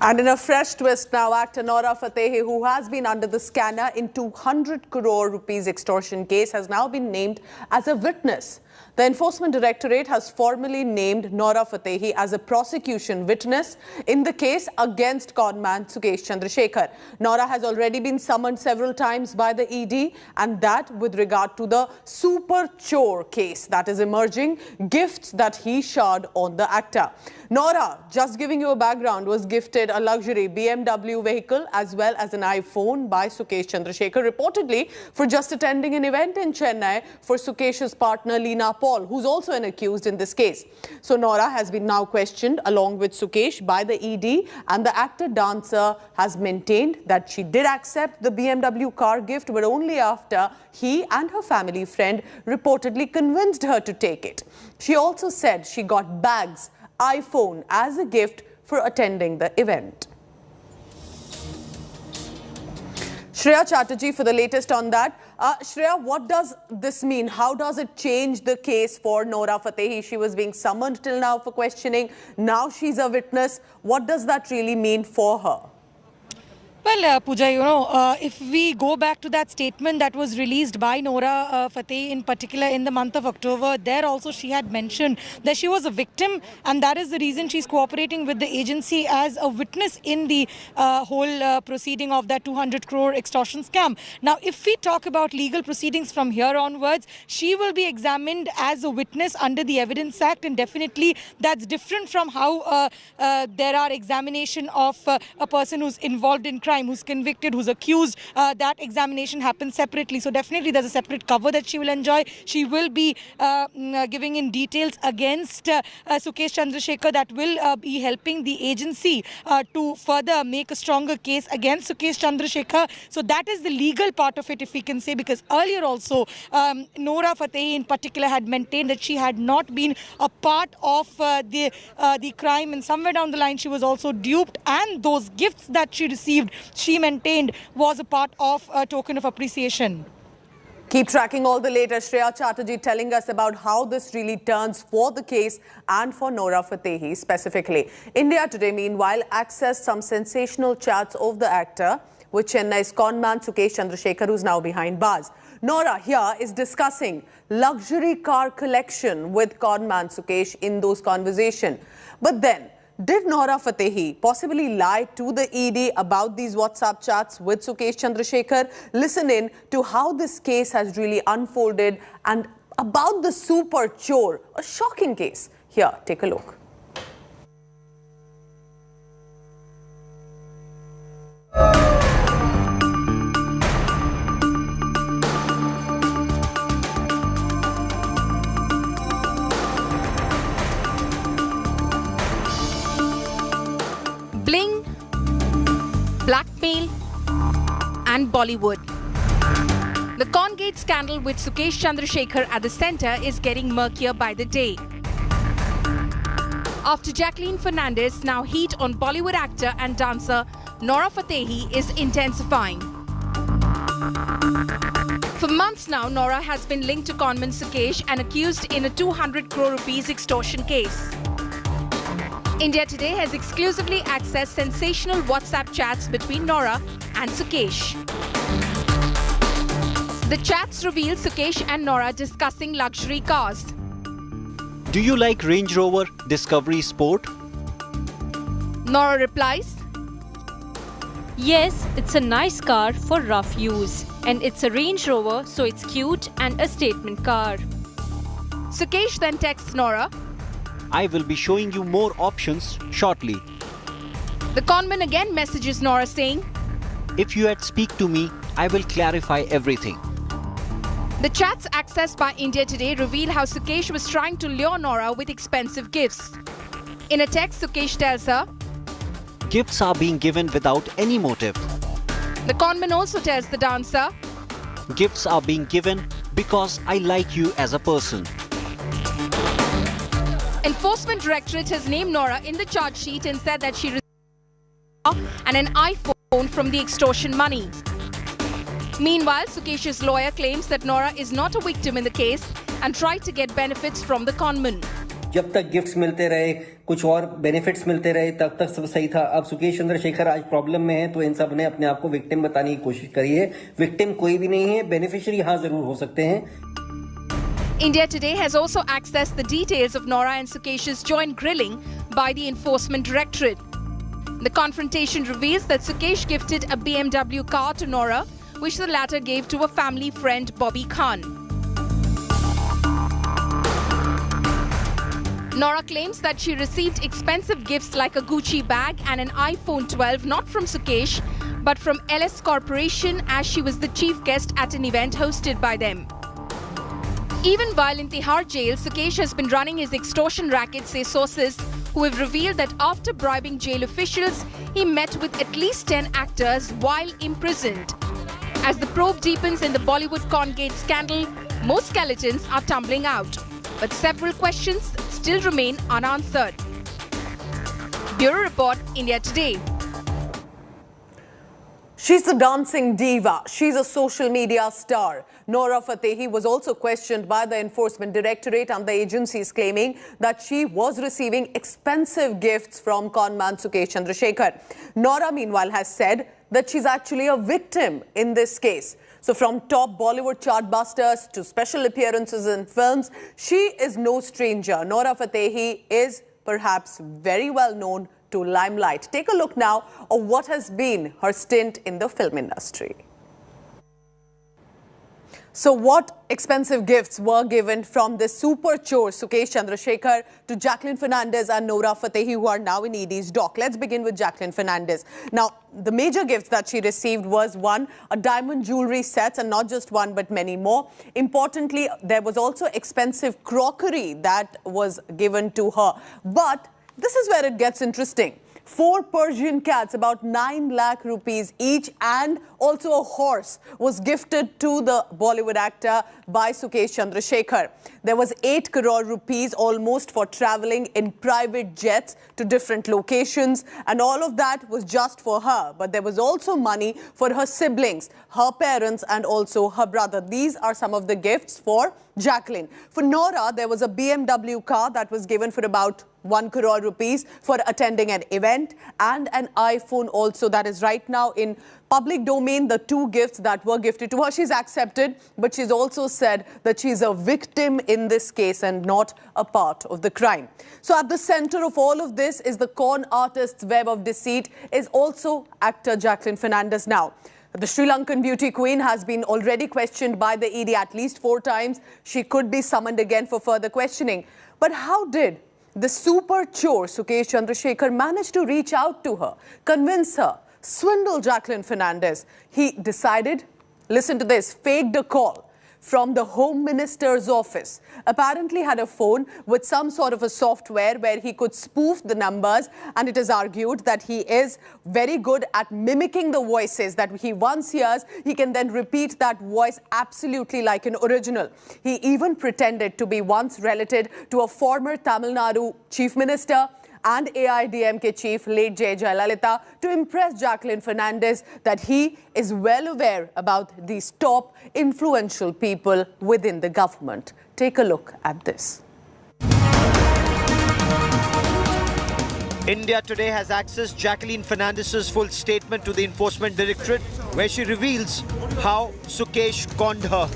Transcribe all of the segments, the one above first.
And in a fresh twist now, actor Nora Fatehi, who has been under the scanner in 200 crore rupees extortion case, has now been named as a witness. The Enforcement Directorate has formally named Nora Fatehi as a prosecution witness in the case against Conman Sukesh Chandrasekhar. Nora has already been summoned several times by the ED, and that with regard to the super chore case that is emerging, gifts that he showered on the actor. Nora, just giving you a background, was gifted a luxury BMW vehicle as well as an iPhone by Sukesh Chandrasekhar, reportedly for just attending an event in Chennai for Sukesh's partner Leena Paul, who's also an accused in this case. So Nora has been now questioned along with Sukesh by the ED, and the actor-dancer has maintained that she did accept the BMW car gift, but only after he and her family friend reportedly convinced her to take it. She also said she got bags, iPhone as a gift for attending the event. Shreya Chatterjee for the latest on that. Shreya, what does this mean? How does it change the case for Nora Fatehi? She was being summoned till now for questioning. Now she's a witness. What does that really mean for her? Well, Pooja, if we go back to that statement that was released by Nora Fatehi in particular in the month of October, there also she had mentioned that she was a victim, and that is the reason she's cooperating with the agency as a witness in the whole proceeding of that 200 crore extortion scam. Now, if we talk about legal proceedings from here onwards, she will be examined as a witness under the Evidence Act, and definitely that's different from how there are examination of a person who's involved in crime, who's convicted, who's accused. That examination happens separately. So definitely there's a separate cover that she will enjoy. She will be giving in details against Sukesh Chandrasekhar that will be helping the agency to further make a stronger case against Sukesh Chandrasekhar. So that is the legal part of it, if we can say, because earlier also Nora Fatehi in particular had maintained that she had not been a part of the crime, and somewhere down the line she was also duped, and those gifts that she received, she maintained was a part of a token of appreciation. Keep tracking all the latest. Shreya Chatterjee telling us about how this really turns for the case and for Nora Fatehi specifically. India Today, meanwhile, accessed some sensational chats of the actor with Chennai's Conman Sukesh Chandrasekhar, who's now behind bars. Nora here is discussing luxury car collection with Conman Sukesh in those conversations. But then, did Nora Fatehi possibly lie to the ED about these WhatsApp chats with Sukesh Chandrasekhar? Listen in to how this case has really unfolded and about the super chore, a shocking case. Here, take a look. Bling, blackmail and Bollywood. The Congate scandal with Sukesh Chandrasekhar at the centre is getting murkier by the day. After Jacqueline Fernandez, now heat on Bollywood actor and dancer Nora Fatehi is intensifying. For months now, Nora has been linked to Conman Sukesh and accused in a 200 crore rupees extortion case. India Today has exclusively accessed sensational WhatsApp chats between Nora and Sukesh. The chats reveal Sukesh and Nora discussing luxury cars. Do you like Range Rover Discovery Sport? Nora replies, yes, it's a nice car for rough use. And it's a Range Rover, so it's cute and a statement car. Sukesh then texts Nora, I will be showing you more options shortly. The conman again messages Nora saying, if you had speak to me, I will clarify everything. The chats accessed by India Today reveal how Sukesh was trying to lure Nora with expensive gifts. In a text, Sukesh tells her, gifts are being given without any motive. The conman also tells the dancer, gifts are being given because I like you as a person. Enforcement Directorate has named Nora in the charge sheet and said that she received and an iPhone from the extortion money. Meanwhile, Sukesh's lawyer claims that Nora is not a victim in the case and tried to get benefits from the conman. जब तक gifts मिलते रहे, कुछ और benefits मिलते रहे, तब तक सब सही था। अब सुकेश चंद्रशेखर आज प्रॉब्लम में है, तो इन सब ने अपने आप को विक्टिम बताने की कोशिश करी है। विक्टिम कोई भी नहीं है, बेनिफिशियरी हाँ जरूर हो सकते हैं। India Today has also accessed the details of Nora and Sukesh's joint grilling by the Enforcement Directorate. The confrontation reveals that Sukesh gifted a BMW car to Nora, which the latter gave to a family friend, Bobby Khan. Nora claims that she received expensive gifts like a Gucci bag and an iPhone 12 not from Sukesh, but from LS Corporation, as she was the chief guest at an event hosted by them. Even while in Tihar jail, Sukesh has been running his extortion racket, say sources, who have revealed that after bribing jail officials, he met with at least 10 actors while imprisoned. As the probe deepens in the Bollywood Congate scandal, most skeletons are tumbling out, but several questions still remain unanswered. Bureau Report, India Today. She's a dancing diva. She's a social media star. Nora Fatehi was also questioned by the Enforcement Directorate and the agencies, claiming that she was receiving expensive gifts from Conman Sukesh Chandrasekhar. Nora, meanwhile, has said that she's actually a victim in this case. So from top Bollywood chartbusters to special appearances in films, she is no stranger. Nora Fatehi is perhaps very well known to limelight. Take a look now of what has been her stint in the film industry. So what expensive gifts were given from the super chore Sukesh Chandrasekhar to Jacqueline Fernandez and Nora Fatehi, who are now in ED's dock? Let's begin with Jacqueline Fernandez. Now, the major gifts that she received was one, a diamond jewelry set, and not just one but many more. Importantly, there was also expensive crockery that was given to her. But this is where it gets interesting. 4 Persian cats, about 9 lakh rupees each, and also a horse was gifted to the Bollywood actor by Sukesh Chandrasekhar. There was 8 crore rupees almost for travelling in private jets to different locations, and all of that was just for her. But there was also money for her siblings, her parents, and also her brother. These are some of the gifts for Jacqueline. For Nora, there was a BMW car that was given for about 1 crore rupees for attending an event, and an iPhone also that is right now in public domain. The 2 gifts that were gifted to her, she's accepted, but she's also said that she's a victim in this case and not a part of the crime. So at the center of all of this is the con artist's web of deceit is also actor Jacqueline Fernandez now. The Sri Lankan beauty queen has been already questioned by the ED at least 4 times. She could be summoned again for further questioning. But how did the super chore Sukesh Chandrasekhar managed to reach out to her, convince her, swindle Jacqueline Fernandez? He decided, listen to this, faked a call from the Home Minister's office. Apparently had a phone with some sort of a software where he could spoof the numbers, and it is argued that he is very good at mimicking the voices that he once hears. He can then repeat that voice absolutely like an original. He even pretended to be once related to a former Tamil Nadu chief minister and AIDMK chief, late Jayalalitha, to impress Jacqueline Fernandez that he is well aware about these top influential people within the government. Take a look at this. India Today has accessed Jacqueline Fernandez's full statement to the Enforcement Directorate, where she reveals how Sukesh conned her.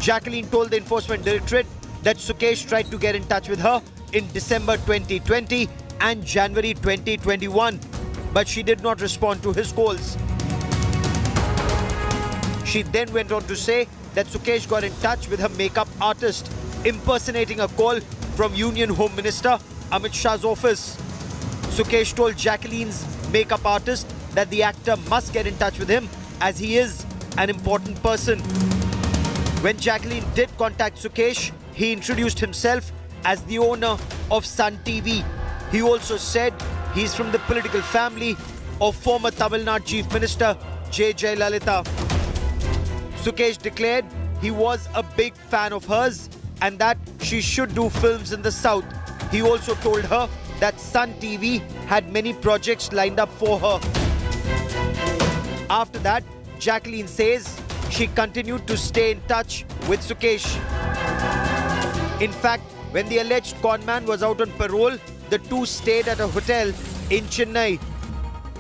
Jacqueline told the Enforcement Directorate that Sukesh tried to get in touch with her in December 2020 and January 2021, but she did not respond to his calls. She then went on to say that Sukesh got in touch with her makeup artist, impersonating a call from Union Home Minister Amit Shah's office. Sukesh told Jacqueline's makeup artist that the actor must get in touch with him as he is an important person. When Jacqueline did contact Sukesh, he introduced himself as the owner of Sun TV. He also said he's from the political family of former Tamil Nadu Chief Minister Jayalalitha. Sukesh declared he was a big fan of hers and that she should do films in the South. He also told her that Sun TV had many projects lined up for her. After that, Jacqueline says she continued to stay in touch with Sukesh. In fact, When the alleged conman was out on parole, the two stayed at a hotel in Chennai.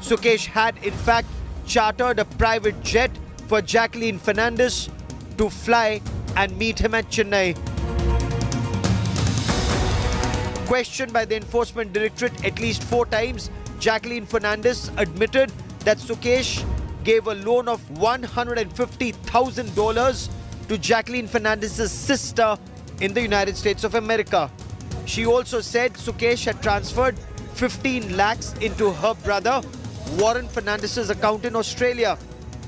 Sukesh had in fact chartered a private jet for Jacqueline Fernandez to fly and meet him at Chennai. Questioned by the Enforcement Directorate at least 4 times, Jacqueline Fernandez admitted that Sukesh gave a loan of $150,000 to Jacqueline Fernandez's sister in the United States of America. She also said Sukesh had transferred 15 lakhs into her brother Warren Fernandez's account in Australia,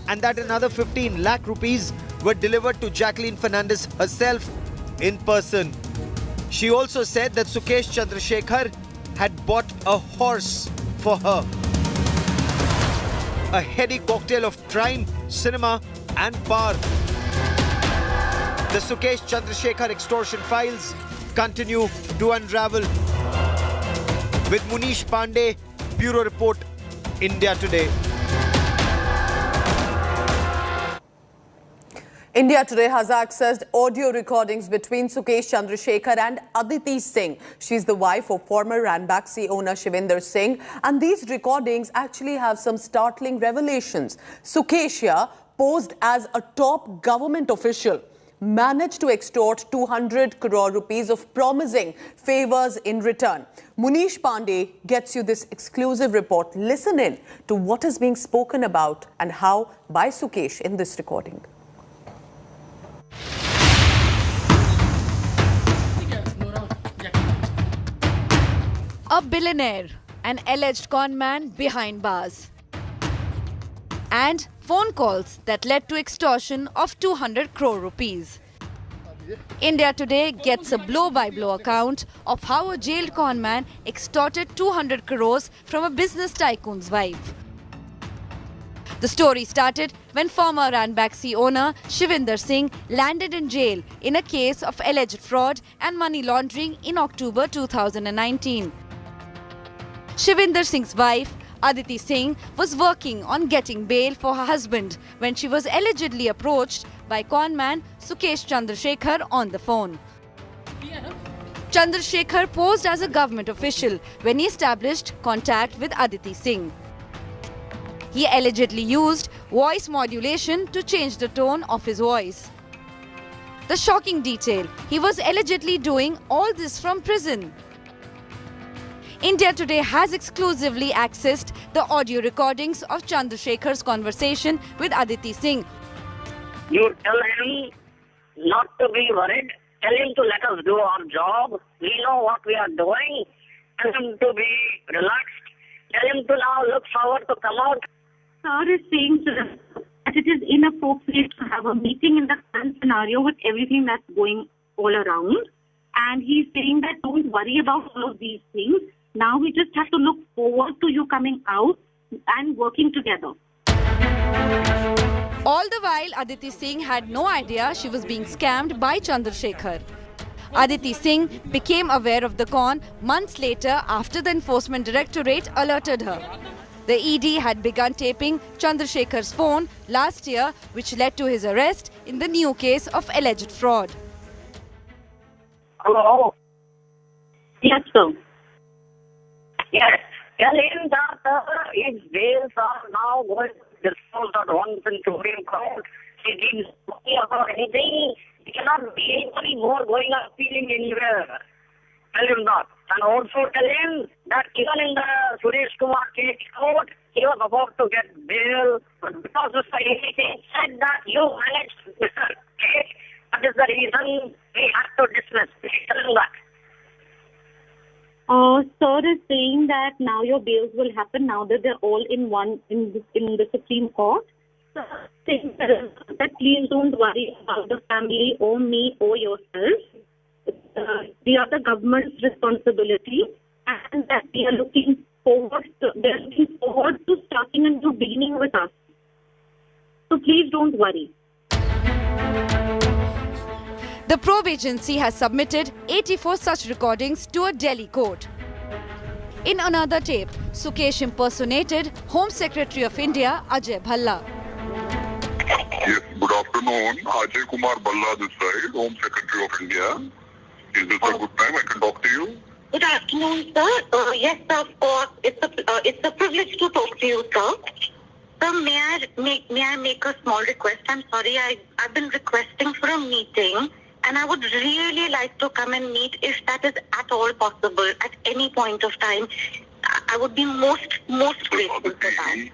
and that another 15 lakh rupees were delivered to Jacqueline Fernandez herself in person. She also said that Sukesh Chandrasekhar had bought a horse for her. A heady cocktail of crime, cinema and power. The Sukesh Chandrasekhar extortion files continue to unravel. With Munish Pandey, Bureau Report, India Today. India Today has accessed audio recordings between Sukesh Chandrasekhar and Aditi Singh. She's the wife of former Ranbaxy owner Shivinder Singh. And these recordings actually have some startling revelations. Sukesh here, posed as a top government official, managed to extort 200 crore rupees of promising favours in return. Munish Pandey gets you this exclusive report. Listen in to what is being spoken about and how by Sukesh in this recording. A billionaire, an alleged conman behind bars, and phone calls that led to extortion of 200 crore rupees. India Today gets a blow-by-blow account of how a jailed conman extorted 200 crores from a business tycoon's wife. The story started when former Ranbaxy owner Shivinder Singh landed in jail in a case of alleged fraud and money laundering in October 2019. Shivinder Singh's wife, Aditi Singh, was working on getting bail for her husband when she was allegedly approached by conman Sukesh Chandrasekhar on the phone. Chandrasekhar posed as a government official when he established contact with Aditi Singh. He allegedly used voice modulation to change the tone of his voice. The shocking detail, he was allegedly doing all this from prison. India Today has exclusively accessed the audio recordings of Chandrasekhar's conversation with Aditi Singh. You tell him not to be worried. Tell him to let us do our job. We know what we are doing. Tell him to be relaxed. Tell him to now look forward to come out. Sir is saying that it is inappropriate to have a meeting in the current scenario with everything that's going all around. And he's saying that don't worry about all of these things. Now we just have to look forward to you coming out and working together. All the while, Aditi Singh had no idea she was being scammed by Chandrasekhar. Aditi Singh became aware of the con months later after the Enforcement Directorate alerted her. The ED had begun taping Chandrasekhar's phone last year, which led to his arrest in the new case of alleged fraud. Hello? Yes, sir. Yes. Tell him that his bails are now going to be disposed at once in Supreme Court. He didn't talking about anything. He cannot be any more going or appealing anywhere. Tell him that. And also tell him that even in the Suresh Kumar case court, he was about to get bail. But because of anything said that you managed the case, that is the reason we have to dismiss. Tell him that. Sir is saying that now your bails will happen now that they're all in one in the Supreme Court. Sir is saying that please don't worry about the family or me or yourself. We are the government's responsibility, and that they are looking forward to starting a new beginning with us. So please don't worry. The probe agency has submitted 84 such recordings to a Delhi court. In another tape, Sukesh impersonated Home Secretary of India Ajay Bhalla. Yes, good afternoon. Ajay Kumar Bhalla this side, Home Secretary of India. Is this a good time I can talk to you? Good afternoon, sir. Yes, sir, of course. It's a privilege to talk to you, sir. Sir, may I make a small request? I'm sorry, I've been requesting for a meeting, and I would really like to come and meet if that is at all possible at any point of time. I would be most grateful for that.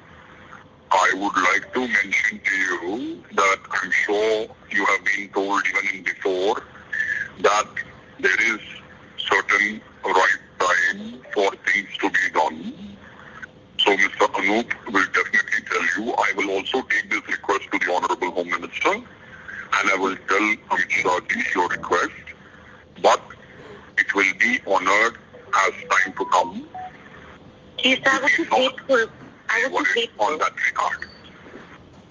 I would like to mention to you that I'm sure you have been told even before that there is certain right time for things to be done. So Mr. Anup will definitely tell you. I will also take this request to the Honorable Home Minister, and I will tell Amit Shah ji your request. But it will be honored as time to come. Yes, I would be grateful. I would be grateful. On that regard.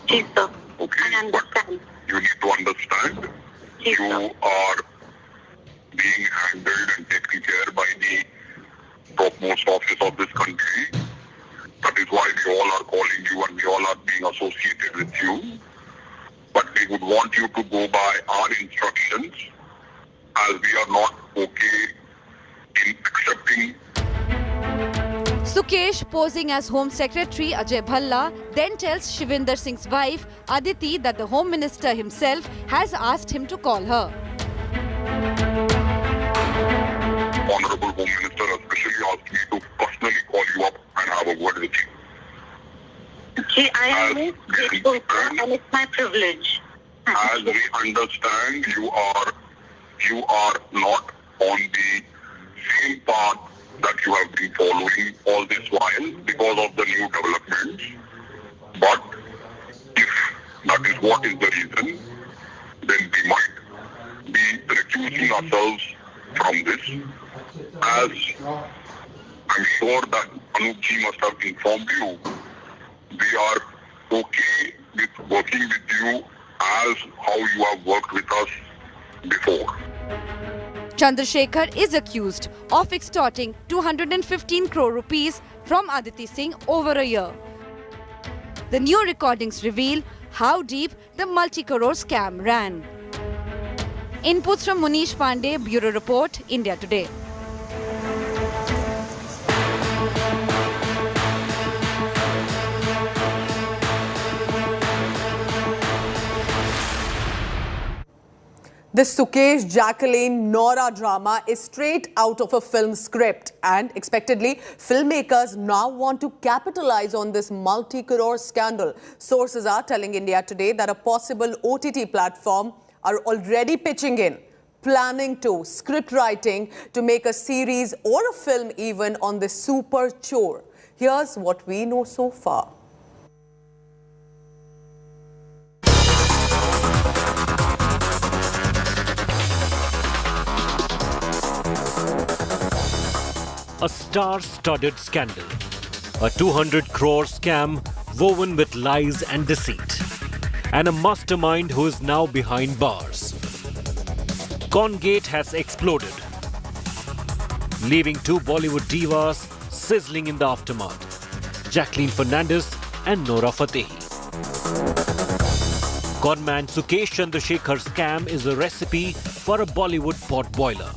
Yes, sir. Okay. I understand. But you need to understand, Yes, you sir. are being handled and taken care by the topmost office of this country. That is why we all are calling you and we all are being associated with you. But we would want you to go by our instructions, as we are not okay in accepting. Sukesh, posing as Home Secretary Ajay Bhalla, then tells Shivinder Singh's wife Aditi that the Home Minister himself has asked him to call her. Honorable Home Minister especially asked me to personally call you up and have a word with you. See, I am most grateful, sir, and it's my privilege. As we understand, you are not on the same path that you have been following all this while because of the new developments. But if that is what is the reason, then we might be recusing ourselves from this. As I'm sure that Anup ji must have informed you, we are okay with working with you as how you have worked with us before. Chandrasekhar is accused of extorting 215 crore rupees from Aditi Singh over a year. The new recordings reveal how deep the multi-crore scam ran. Inputs from Munish Pandey, Bureau Report, India Today. This Sukesh, Jacqueline, Nora drama is straight out of a film script, and expectedly, filmmakers now want to capitalize on this multi-crore scandal. Sources are telling India Today that a possible OTT platform are already pitching in, planning to, script writing to make a series or a film even on this super chore. Here's what we know so far. A star-studded scandal, a 200 crore scam woven with lies and deceit, and a mastermind who is now behind bars. Congate has exploded, leaving two Bollywood divas sizzling in the aftermath, Jacqueline Fernandez and Nora Fatehi. Conman Sukesh Chandrasekhar scam is a recipe for a Bollywood potboiler.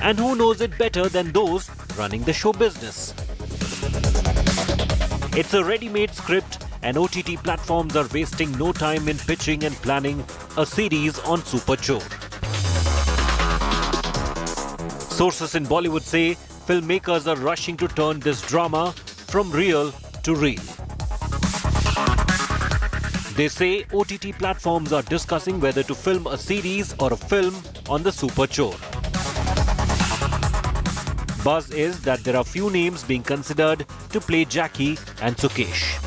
And who knows it better than those running the show business? It's a ready-made script, and OTT platforms are wasting no time in pitching and planning a series on Super Chore. Sources in Bollywood say filmmakers are rushing to turn this drama from real to real. They say OTT platforms are discussing whether to film a series or a film on the Super Chore. Buzz is that there are few names being considered to play Jackie and Sukesh.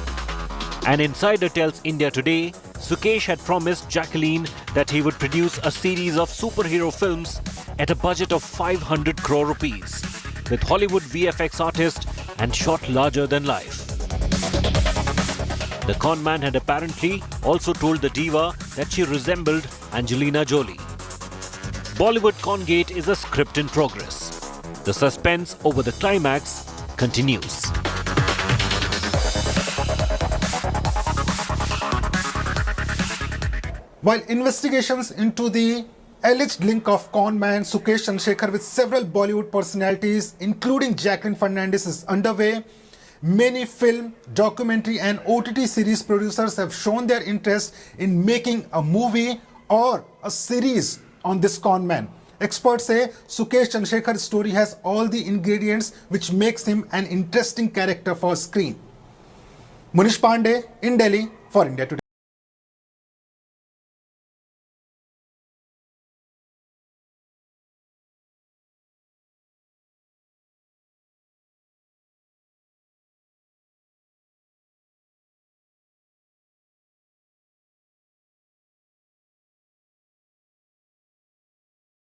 An insider tells India Today, Sukesh had promised Jacqueline that he would produce a series of superhero films at a budget of 500 crore rupees, with Hollywood VFX artists and shot larger than life. The conman had apparently also told the diva that she resembled Angelina Jolie. Bollywood Congate is a script in progress. The suspense over the climax continues. While investigations into the alleged link of Conman Sukesh Chandrasekhar with several Bollywood personalities, including Jacqueline Fernandez, is underway. Many film, documentary and OTT series producers have shown their interest in making a movie or a series on this conman. Experts say Sukesh Chandrasekhar's story has all the ingredients which makes him an interesting character for screen. Munish Pandey in Delhi for India Today.